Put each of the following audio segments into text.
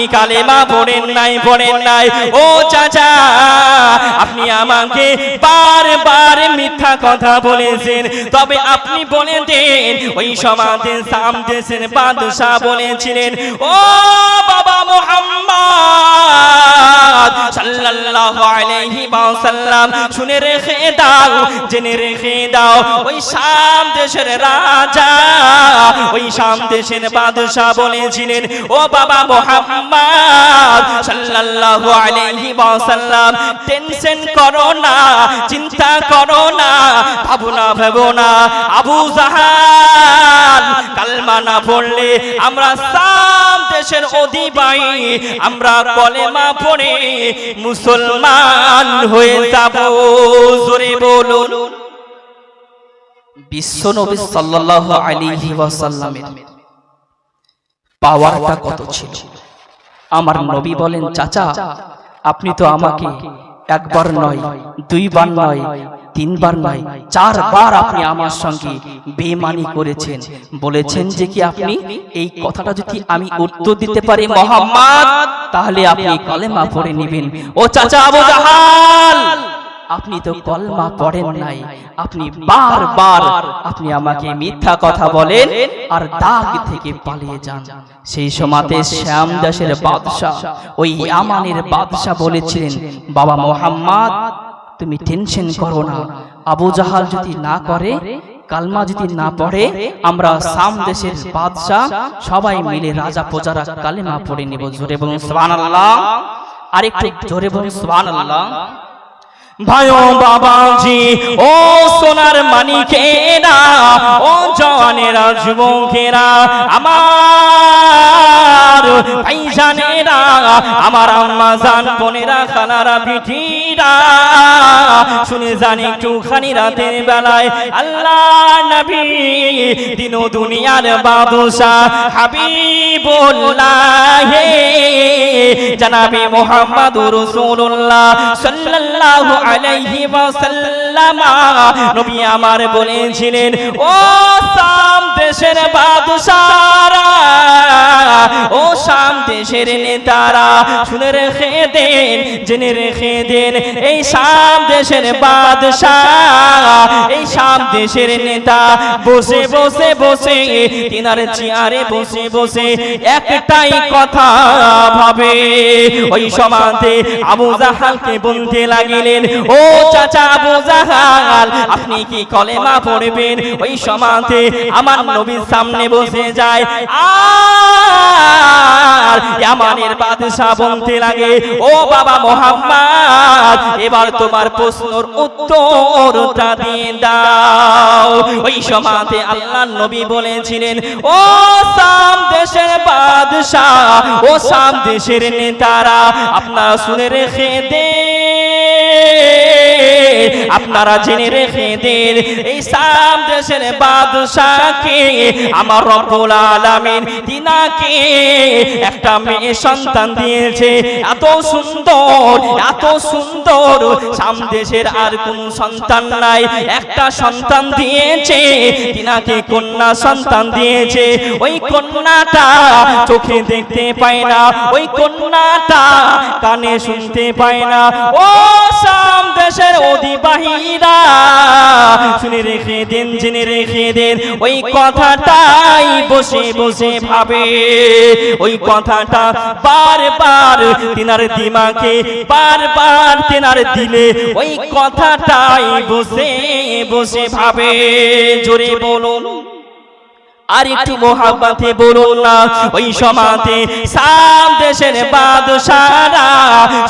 কালেমা পড়েন নাই ও চাচা আপনি আমাকে বারবার মিথ্যা কথা বলেছেন তবে আপনি বলে দেন ওই সমাজে সাম দেশের বাদশা বলেছিলেন ও বাবা মুহাম্মদ সাল্লাল্লাহু আলাইহি ওয়াসাল্লাম শুনে রেখে দাও জেনে রেখে দাও ওই শাম দেশের রাজা ওই শাম দেশের বাদশা বলেছিলেন ও বাবা মুহাম্মদ সাল্লাল্লাহু আলাইহি ওয়াসাল্লাম টেনশন করো না চিন্তা করো না ভাবো না আবু জাহাল কালমা না পড়লে আমরা শাম দেশের অধিবাসী আমরা কলেমা পড়ে মুসলমান হয়ে যাব জোরে বলুন বিশ্বনবী সাল্লাল্লাহু আলাইহি ওয়াসাল্লামের পাওয়ারটা কত ছিল আমার নবী বলেন চাচা আপনি তো আমাকে একবার নয় দুইবার নয় তিনবার নয় চারবার আপনি আমার সঙ্গে বেঈমানি করেছেন বলেছেন যে কি আপনি এই কথাটা যদি আমি উত্তর দিতে পারি মুহাম্মদ তাহলে আপনি কলেমা পড়ে নেবেন ও চাচা আবু জাহাল আপনি তো কলমা পড়েন নাই আপনি বারবার আপনি আমাকে মিথ্যা কথা বলেন আর দাগ থেকে পালিয়ে যান সেই সময়তে শ্যাম দেশের বাদশা ওই ইয়ামানের বাদশা বলেছিলেন বাবা মুহাম্মদ তুমি টেনশন করো না আবু জাহাল যদি না করে কালমা যদি না পড়ে আমরা শাম দেশের বাদশা সবাই মিলে রাজা প্রজারা কালেমা পড়ে নেব জোরে বলুন সুবহানাল্লাহ আর একটু জোরে বলুন সুবহানাল্লাহ ভাইও বাবাজি ও সোনার মানিকেরা ও জওয়ানেরা যুবকেরা আমার ভাইজানেরা আমার আম্মা জান বোনেরা খালারা পিঠিরা শুনে জানি একটুখানি রাতের বেলায় আল্লাহ নবী দিন ও দুনিয়ার বাদশা হাবিবুল্লাহ জনাবে মুহাম্মদুর রাসূলুল্লাহ সাল্লাল্লাহু আলাইহি ওয়াসাল্লাম নবী আমার বলেছিলেন ও শাম দেশের বাদশারা ও শাম দেশের নেতারা শুনে রেখে দেন জেনে রেখে দেন এই শাম দেশের বাদশা এই শাম দেশের নেতা বসে বসে বসে তিনার চেয়ারে বসে বসে একটাই কথা ভাবে ওই সমাজে আবু জাহালকে বলতে লাগিলেন ও চাচা আবু জাহাল আপনি কি কলেমা পড়বেন ওই সমাজে আমার নবীর সামনে বসে যায় আর ইয়ামানের বাদশা বলতে লাগে ও বাবা মুহাম্মদ এবার তোমার প্রশ্নের উত্তরটা দিয়ে দাও ওই সমাজে আল্লাহর নবী বলেছিলেন ও শাম দেশের বাদশা ও শাম দেশের নেতারা আপনারা শুনে রেখে দেন আপনারা জেনে রেখে দেন এই শাম দেশের বাদশাকে আমার রব্বুল আলামিন তিনাকে একটা মেয়ে সন্তান দিয়েছে এত সুন্দর শাম দেশের আর কোন সন্তান নাই একটা সন্তান দিয়েছে তিনাকে কন্যা সন্তান দিয়েছে ওই কন্যাটা চোখে দেখতে পায় না ওই কন্যাটা কানে শুনতে পায় না ও শাম দেশের অধিবাসীরা শুনে রেখে দেন জেনে রেখে দেন ওই কথাটাই বসে বসে ভাবে ওই কথাটা বারবার তিনার দিমাগে বারবার তিনার দিলে ওই কথাটাই বসে বসে ভাবে জোরে বলুন আর একটু মোহাব্বতে বলুন না ওই সমাজে শাম দেশের বাদশারা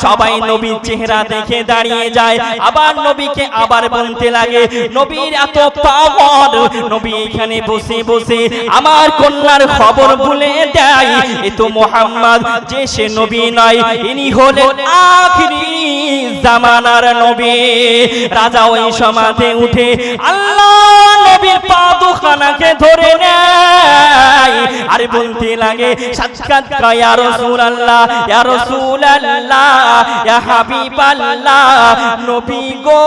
সবাই নবীর চেহারা দেখে দাঁড়িয়ে যায় আবার নবীকে আবার বলতে লাগে নবীর এত পাওয়ার নবী এখানে বসে বসে আমার কন্যার খবর বলে দেয় এ তো মুহাম্মদ যে সে নবী নয় ইনি হলেন আখিরি জামানার নবী রাজা ওই সমাজে উঠে আল্লাহ নবীর পা দুখানাকে ধরে নেয় আর বলতে লাগে সাক্ষাৎ ইয়া রাসূলুল্লাহ ইয়া রাসূলুল্লাহ ইয়া হাবিবাল্লাহ নবী গো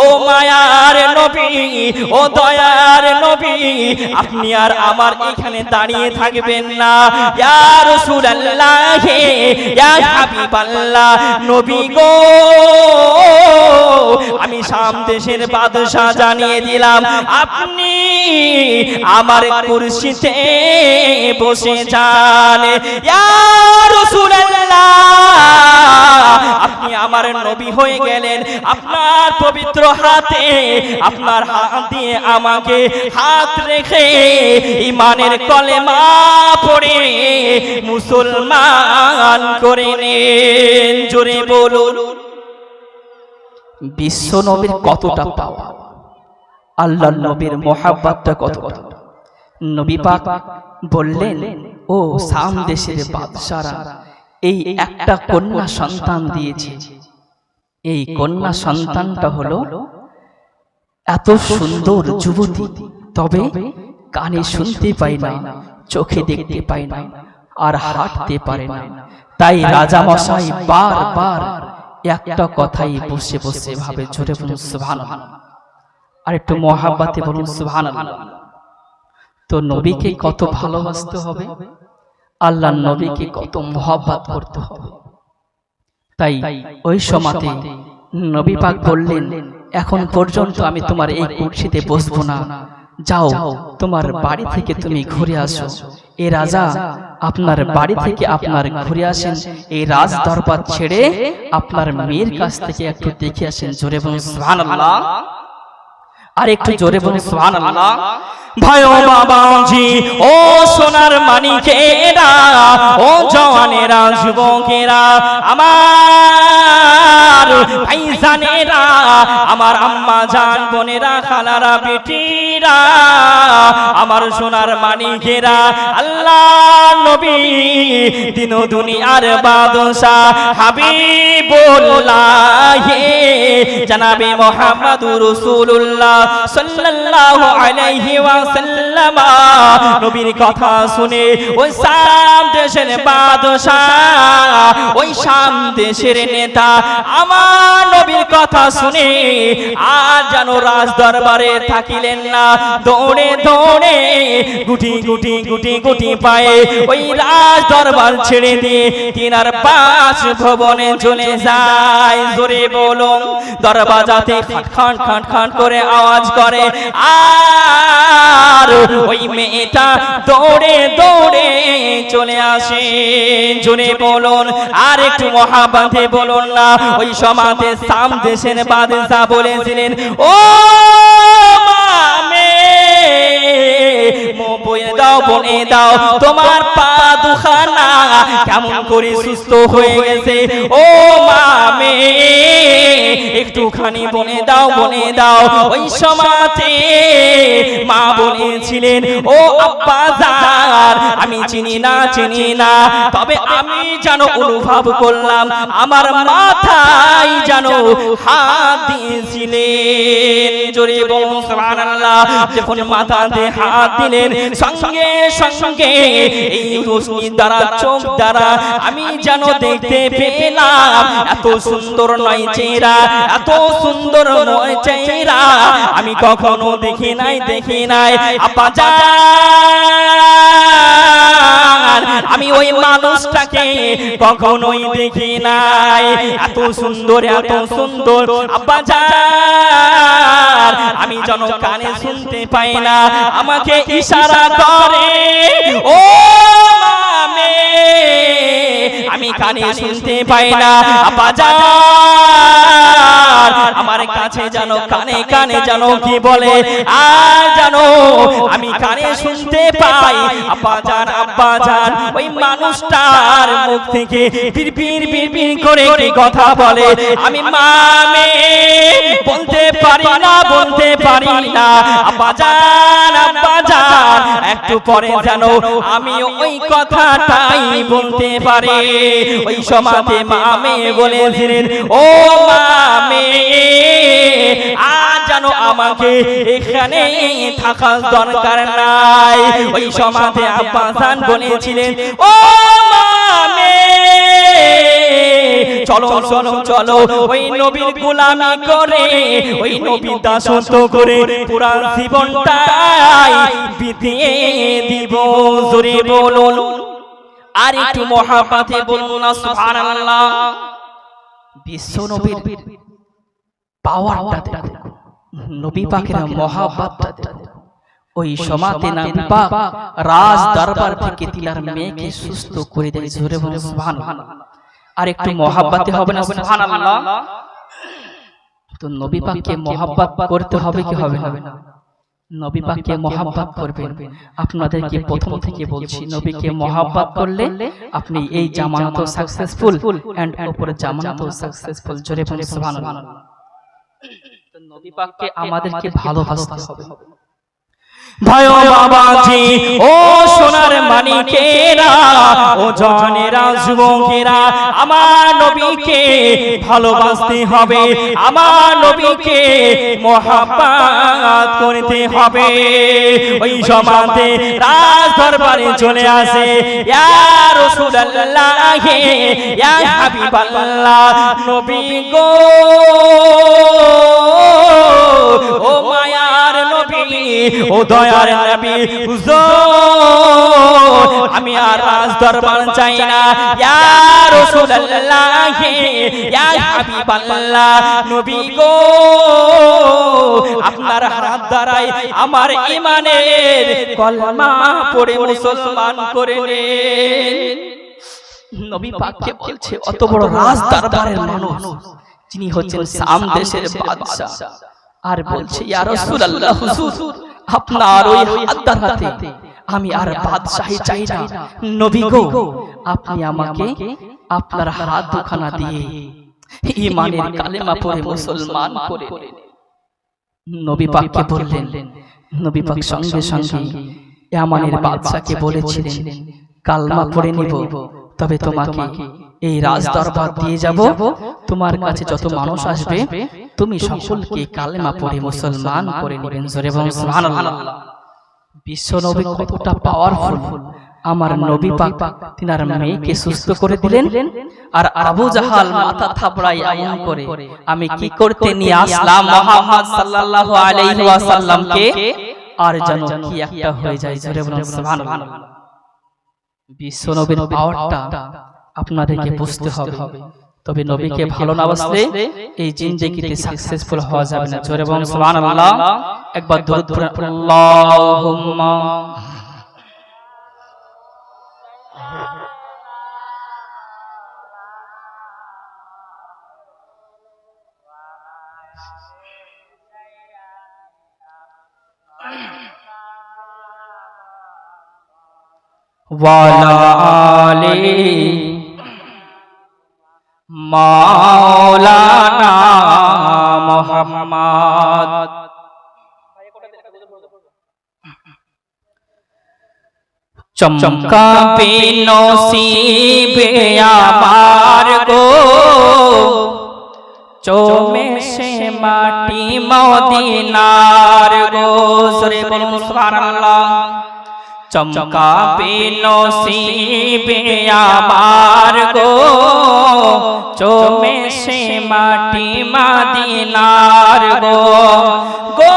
ও মায়ার নবী, ও দয়ার নবী, আপনি আর আমার এখানে দাঁড়িয়ে থাকবেন না। ইয়া রাসূলুল্লাহ, ইয়া হাবিবাল্লাহ, নবী গো, আমি শাম দেশের বাদশা জানিয়ে দিলাম, আপনি আমার কুরসিতে বসে যান। ইয়া রাসূলুল্লাহ, আপনি আমার নবী হয়ে গেলেন, আপনার পবিত্র হাতে, আপনার হাত দিয়ে আমাকে হাত রেখে ঈমানের কলেমা পড়ে মুসলমান করে নেন। জোরে বলুন। বিশ্ব নবীর কতটা পাওয়া, আল্লাহর নবীর মোহাব্বতটা কতটা। নবী পাক বললেন, ও শাম দেশের বাদশারা, এই একটা কন্যা সন্তান দিয়েছে, এই কন্যা সন্তানটা হলো এত সুন্দর যুবতী, তবে কানে শুনতে পায় না, চোখে দেখতে পায় না, আর হাঁটতে পারে না। তাই রাজা মশাই বারবার একটা কথাই বসে বসে ভাবে। জোরে বলুন সুবহানাল্লাহ, আর একটু মহাব্বতে বলুন সুবহানাল্লাহ। তো নবীকে কত ভালোবাসতে হবে, আল্লাহর নবীকে কত মহব্বত করতে হবে। তাই ওই সময়তে নবী পাক বললেন, এখন পর্যন্ত আমি তোমার এই কুরসিতে বসবো না, যাও তোমার বাড়ি থেকে তুমি ঘুরে আসো। এই রাজা আপনার বাড়ি থেকে আপনার ঘুরে আসেন, এই রাজ দরবার ছেড়ে আপনার মেয়ের কাছ থেকে একটু দেখে আসেন। জোরে বলুন সুবহানাল্লাহ, আর একটু জোরে বলুন সুবহানাল্লাহ। ভাইও বাবাজি, ও সোনার মানিকেরা, ও জওয়ানেরা, যুবকেরা, আমার ভাইজানেরা, আমার আম্মা জান, বোনেরা, খালারা, বেটিরা, আমার সোনার মানিকেরা, আল্লাহ নবী দিন দুনিয়ার বাদশা হাবিবুল্লাহ জনাবে মুহাম্মদুর রাসূলুল্লাহ সাল্লাল্লাহু আলাইহি ওয়াসাল্লাম নবীর কথা শুনে ওই শাম দেশের বাদশা, ওই শাম দেশের নেতা আমার নবীর কথা শুনে আর যেন রাজ দরবারে থাকিলেন না, দৌড়ে দৌড়ে গুটি গুটি গুটি গুটি পায়ে ওই রাজ দরবার ছেড়ে দিয়ে তিনার পাঁচ ভবনে চলে যায়। জোরে বলুন, দরবাজাতে খাট খাট খাট খাট করে আওয়াজ করে, আর ওই মেয়েটা দৌড়ে দৌড়ে চলে আসে। জোরে বলুন, আর একটু মহাব্বতে বলুন না। ওই সমাজে শাম দেশের বাদশা বলেছিলেন, ও মামে বলে দাও, বলে দাও তোমার পা দুখানা কেমন করে সুস্থ হয়ে গেছে। ও মামে একটুখানি বলে দাও, বলে দাও। ওই সমাজে মা বলেছিলেন, ও আব্বা জান, আমি চিনি না চিনি না, তবে আমি যেন অনুভব করলাম আমার মাথায় যেন হাত দিয়েছিলেন। জোরে বলুন সুবহানাল্লাহ। যখন মাথাতে হাত দিলেন, সঙ্গে সঙ্গে এই রশ্মি দ্বারা, চোখ দ্বারা আমি যেন দেখতে পেলাম এত সুন্দর নয় চেহারা, এত সুন্দর নয় চেহারা আমি কখনো দেখি নাই, দেখি নাই। আব্বা জান, আমি ওই মানুষটাকে কখনোই দেখি নাই, এত সুন্দর, এত সুন্দর। আব্বা জান, আমি যেন কানে শুনতে পাই না, আমাকে ইশারা করে, ও মামে আমি কানে শুনতে পাই না। আব্বা জান, আমার কাছে জানো কানে কানে জানো কি বলে, আর জানো আমি কানে শুনতে পাই। আব্বা জান, আব্বা জান, ওই মানুষটার মুখ থেকে বিড়বিড় বিড়বিড় করে কি কথা বলে, আমি মামে বলতে পারি না, বলতে পারি না। আব্বা জান, আব্বা জান, একটু পরে জানো আমি ওই কথাটাই বলতে পারি। ওই সমাজে মামে বলেছিলেন, ও মামে আজ জানো আমাকে এখানে থাকার দরকার নাই। ওই সমাজে আব্বা জান বলেছিলেন, ও মামে চলো চলো চলো ওই নবীর গোলামি করে ওই নবীর দাসত্ব করে পুরা জীবনটাই বিতিয়ে দিব। জোরে বলুন আর একটু মহাব্বতে বলুন না সুবহানাল্লাহ। বিশ্ব নবীর পাওয়ারটা দেখো, নবী পাকের মহাব্বতটা দেখো। ওই সমাতে নবী পাক রাজ দরবার থেকে তিনার মেয়েকে সুস্থ করে দেয়। জোরে বলুন সুবহানাল্লাহ। আর একটু মহাব্বতে হবে না সুবহানাল্লাহ। তো নবী পাককে মহাব্বত করতে হবে কি হবে না? নবী পাককে মহাব্বত করবেন। আপনাদেরকে প্রথম থেকে বলছি, নবীকে মহাব্বত করলে আপনি এই জামানাতেও সাকসেসফুল এন্ড উপরে জামানাতেও সাকসেসফুল। জোরে বলুন সুবহানাল্লাহ। তো নবী পাককে আমাদেরকে ভালোবাসতে হবে। ভাই ও বাবাজি, ও সোনার মানিকেরা, ও জওয়ানেরা, যুবকেরা, আমার নবীকে ভালোবাসতে হবে, আমার নবীকে মহব্বত করতে হবে। ওই সমাতে রাজ দরবারে চলে আসে, ইয়া রাসূলুল্লাহ, ইয়া হাবিবাল্লাহ, নবী গো, ও মায়ার নবী, ও দয়ার নবী, হুজুর আমি আর রাজ দরবার চাই না, ইয়া রাসূলুল্লাহ, ইয়া হাবিবাল্লাহ, নবী গো, আপনার হাত দ্বারাই আমার ঈমানের কলমা পড়ে মুসলমান করে নেন। নবী পাককে বলছে অত বড় রাজ দরবারের মানুষ, যিনি হচ্ছেন শাম দেশের বাদশা, আর বলছে ইয়া রাসূলুল্লাহ, হুজুর আপনার ওই হাত হাতে আমি আর বাদশাহী চাই না, নবী গো আপনি আমাকে আপনার হাত দুখানা দিয়ে ঈমানের কালেমা পড়ে মুসলমান করে নেন। নবী পাককে বললেন, নবী পাক সঙ্গে সঙ্গে ইয়ামানের বাদশাকে বলেছিলেন, কালমা পড়ে নিব, তবে তোমাকে এই রাজ দরবার দিয়ে যাব, তোমার কাছে যত মানুষ আসবে তুমি সকলকে কালেমা পড়ে মুসলমান করে নেবেন। জোরে বলুন সুবহানাল্লাহ। বিশ্ব নবী কতটা পাওয়ারফুল, আমার নবী পাক তিনার মেয়েকে সুস্থ করে দিলেন, আর আবু জাহাল মাথা থাবড়াই এমন করে আমি কি করতে নিয়ে আসলাম মুহাম্মদ সাল্লাল্লাহু আলাইহি ওয়াসাল্লামকে, আর যেন কি একটা হয়ে যায়। জোরে বলুন সুবহানাল্লাহ। বিশ্ব নবীর পাওয়ারটা আপনাদেরকে বুঝতে হবে, তবে নবীকে ভালো না বাসলে এই জিন্দেগিতে সাকসেসফুল হওয়া যাবে না। জোরে বলুন সুবহানাল্লাহ। একবার দরুদ পড়ুন, আল্লাহুম্মা ওয়ালা আলি মাওলানা মুহাম্মদ। চমকাবে নসিবে আমার গো, চোমে সে মাটি মদিনার গো। জোরে বলুন সুবহানাল্লাহ। চমকাবে নসিবে আমার গো, চোমে সে মাটি মদিনার গো, গো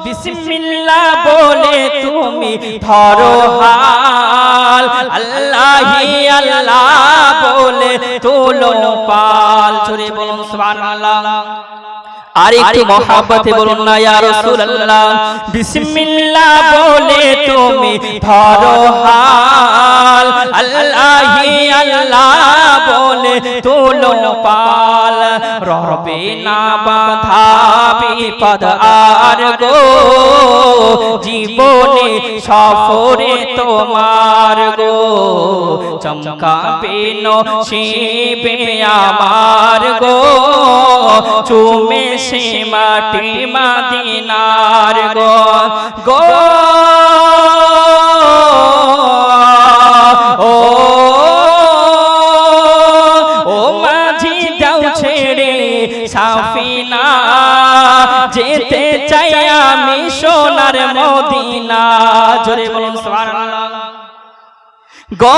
বিসমিল্লাহ বলে তুমি ধরো হাল, আল্লাহি আল্লাহ বলে তোলো পাল। জোরে বলুন সুবহানাল্লাহ। আর একটু মহব্বতে বলুন না ইয়া রাসূলুল্লাহ। বিসমিল্লাহ বলে তুমি ধরো হাল, আল্লাহি আল্লাহ বলে তোলো পাল, রবে না বাধা বিপদ আর গো, জীবনে সফরে তোমার গো, চমকাবে নসিবে আমার গো, চুমে সে মাটি মদিনার গো, গো ও মাঝি যাও ছেড়ে সাফিনা, যেতে চাই আমি সোনার মদিনা। জোরে বলুন সুবহানাল্লাহ। গো